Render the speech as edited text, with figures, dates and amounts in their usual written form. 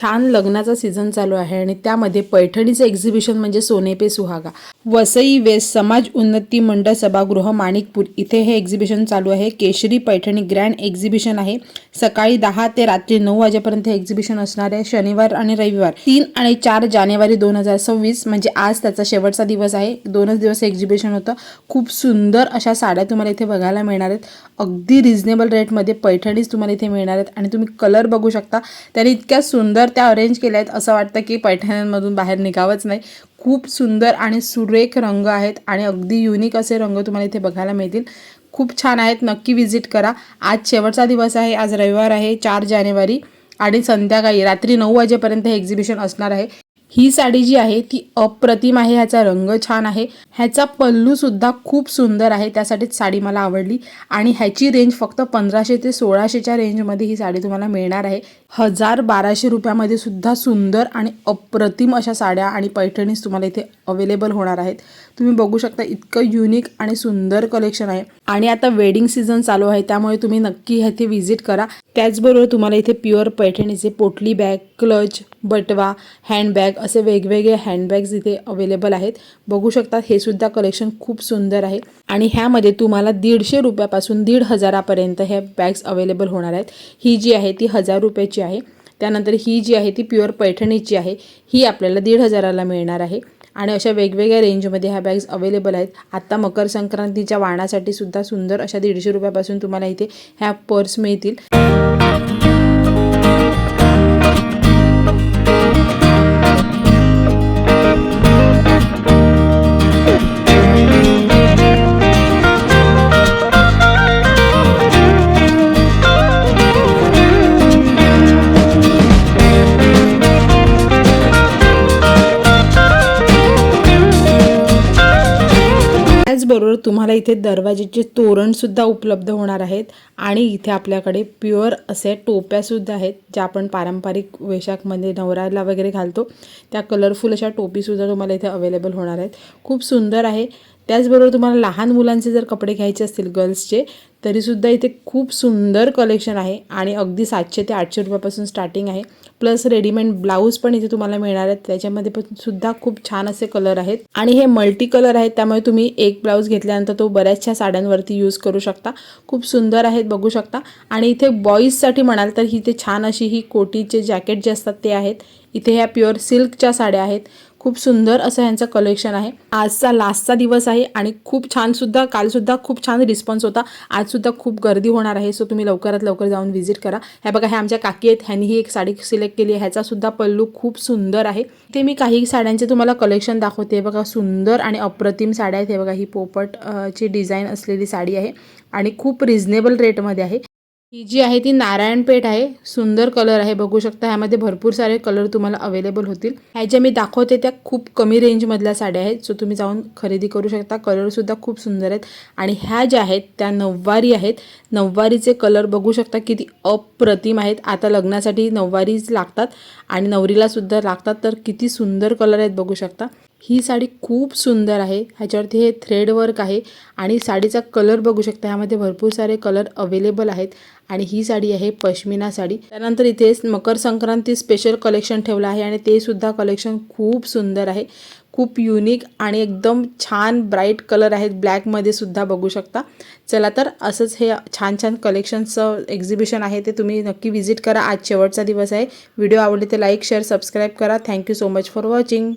छान लग्नाचा सीझन चालू आहे आणि त्यामध्ये पैठणीचं एक्झिबिशन म्हणजे सोने पे सुहागा. वसई वेस्ट समाज उन्नती मंडळ सभागृह माणिकपूर इथे हे एक्झिबिशन चालू आहे. केशरी पैठणी ग्रँड एक्झिबिशन आहे. सकाळी 10 ते रात्री 9 वाजेपर्यंत हे एक्झिबिशन असणार आहे. शनिवार आणि रविवार 3 आणि 4 जानेवारी 2026 म्हणजे आज त्याचा शेवटचा दिवस आहे. 2च दिवस एक्झिबिशन होतं. खूप सुंदर अशा साड्या तुम्हाला इथे बघायला मिळणार आहेत. अगदी रिझनेबल रेटमध्ये पैठणीच तुम्हाला इथे मिळणार आहेत आणि तुम्ही कलर बघू शकता. त्याने इतक्या सुंदर त्या अरेंज केल्या आहेत, असं वाटतं की पैठण्यांमधून बाहेर निघावंच नाही. खूप सुंदर आणि सुरेख रंग आहेत आणि अगदी युनिक असे रंग तुम्हाला इथे बघायला मिळतील. खूप छान आहेत. नक्की विजिट करा. आज शेवटचा दिवस आहे. आज रविवार आहे 4 जानेवारी आणि संध्याकाळी रात्री 9 वाजेपर्यंत हे एक्झिबिशन असणार आहे. ही साडी जी आहे ती अप्रतिम आहे. ह्याचा रंग छान आहे. ह्याचा पल्लू सुद्धा खूप सुंदर आहे. त्यासाठीच साडी मला आवडली आणि ह्याची रेंज फक्त 1500 ते 1600च्या रेंजमध्ये ही साडी तुम्हाला मिळणार आहे. 1000-1200 रुपयामध्ये सुद्धा सुंदर आणि अप्रतिम अशा साड्या आणि पैठणीज तुम्हाला इथे अवेलेबल होणार आहेत. तुम्ही बघू शकता इतकं युनिक आणि सुंदर कलेक्शन आहे आणि आता वेडिंग सीझन चालू आहे त्यामुळे तुम्ही नक्की इथे व्हिजिट करा. त्याचबरोबर तुम्हाला इथे प्युअर पैठणीचे पोटली बॅग, क्लच, बटवा, हँडबॅग असे वेगवेगळे हँडबॅग्स इथे अवेलेबल आहेत. बघू शकता हे सुद्धा कलेक्शन खूप सुंदर आहे आणि ह्यामध्ये तुम्हाला 150 रुपयापासून 1500 पर्यंत हे बॅग्स अवेलेबल होणार आहेत. ही जी आहे ती 1000 रुपयाची आहे. त्यानंतर ही जी आहे ती प्युअर पैठणीची आहे. ही आपल्याला 1500ला मिळणार आहे आणि अशा वेगवेगळ्या रेंजमध्ये ह्या बॅग्स अवेलेबल आहेत. आता मकर संक्रांतीच्या वाणासाठी सुद्धा सुंदर अशा 150 रुपयापासून तुम्हाला इथे ह्या पर्स मिळतील. त्याचबरोबर तुम्हाला इथे दरवाजेचे तोरणसुद्धा उपलब्ध होणार आहेत आणि इथे आपल्याकडे प्युअर असे टोप्यासुद्धा आहेत ज्या आपण पारंपरिक वेशाखमध्ये नवराला वगैरे घालतो. त्या कलरफुल अशा टोपीसुद्धा तुम्हाला इथे अवेलेबल होणार आहेत. खूप सुंदर आहे. त्याचबरोबर तुम्हाला लहान मुलांचे जर कपडे घ्यायचे असतील गर्ल्सचे तरीसुद्धा इथे खूप सुंदर कलेक्शन आहे आणि अगदी 700 ते 800 रुपयापासून स्टार्टिंग आहे. प्लस रेडीमेड ब्लाऊज पण इथे तुम्हाला मिळणार आहेत. त्याच्यामध्ये पण सुद्धा खूप छान असे कलर आहेत आणि हे मल्टी कलर आहेत त्यामुळे तुम्ही एक ब्लाऊज घेतल्यानंतर तो बऱ्याचशा साड्यांवरती यूज करू शकता. खूप सुंदर आहेत बघू शकता. आणि इथे बॉईजसाठी म्हणाल तर इथे छान अशी ही कोटीचे जॅकेट जे असतात ते आहेत. इथे ह्या प्युअर सिल्कच्या साड्या आहेत. खूप सुंदर असं ह्यांचं कलेक्शन आहे. आजचा लास्टचा दिवस आहे आणि खूप छान सुद्धा कालसुद्धा खूप छान रिस्पॉन्स होता. आजसुद्धा खूप गर्दी होणार आहे. सो तुम्ही लवकरात लवकर जाऊन व्हिजिट करा. ह्या बघा ह्या आमच्या काकी आहेत. ह्यांनीही एक साडी सिलेक्ट केली आहे. ह्याचा सुद्धा पल्लू खूप सुंदर आहे. ते मी काही साड्यांचे तुम्हाला कलेक्शन दाखवते. बघा सुंदर आणि अप्रतिम साड्या आहेत. हे बघा ही पोपट ची डिझाईन असलेली साडी आहे आणि खूप रिझनेबल रेटमध्ये आहे. ही जी आहे ती नारायणपेठ आहे. सुंदर कलर आहे बघू शकता. ह्यामध्ये भरपूर सारे कलर तुम्हाला अवेलेबल होतील. ह्या ज्या मी दाखवते त्या खूप कमी रेंजमधल्या साड्या आहेत. सो तुम्ही जाऊन खरेदी करू शकता. कलरसुद्धा खूप सुंदर आहेत आणि ह्या ज्या आहेत त्या नऊवारी आहेत. नऊवारीचे कलर बघू शकता किती अप्रतिम आहेत. आता लग्नासाठी नऊवारीच लागतात आणि नवरीलासुद्धा लागतात तर किती सुंदर कलर आहेत बघू शकता. ही साडी खूप सुंदर आहे. ह्याच्यावरती हे थ्रेड वर्क आहे आणि साडीचा कलर बघू शकता. ह्यामध्ये भरपूर सारे कलर अवेलेबल आहेत आणि ही साडी आहे पश्मिना साडी. त्यानंतर इथे मकर संक्रांती स्पेशल कलेक्शन ठेवलं आहे आणि ते सुद्धा कलेक्शन खूप सुंदर आहे. खूप युनिक आणि एकदम छान ब्राईट कलर आहेत. ब्लॅकमध्ये सुद्धा बघू शकता. चला तर असंच हे छान छान कलेक्शनचं एक्झिबिशन आहे ते तुम्ही नक्की व्हिजिट करा. आज शेवटचा दिवस आहे. व्हिडिओ आवडले तर लाईक, शेअर, सबस्क्राईब करा. Thank you so much for watching.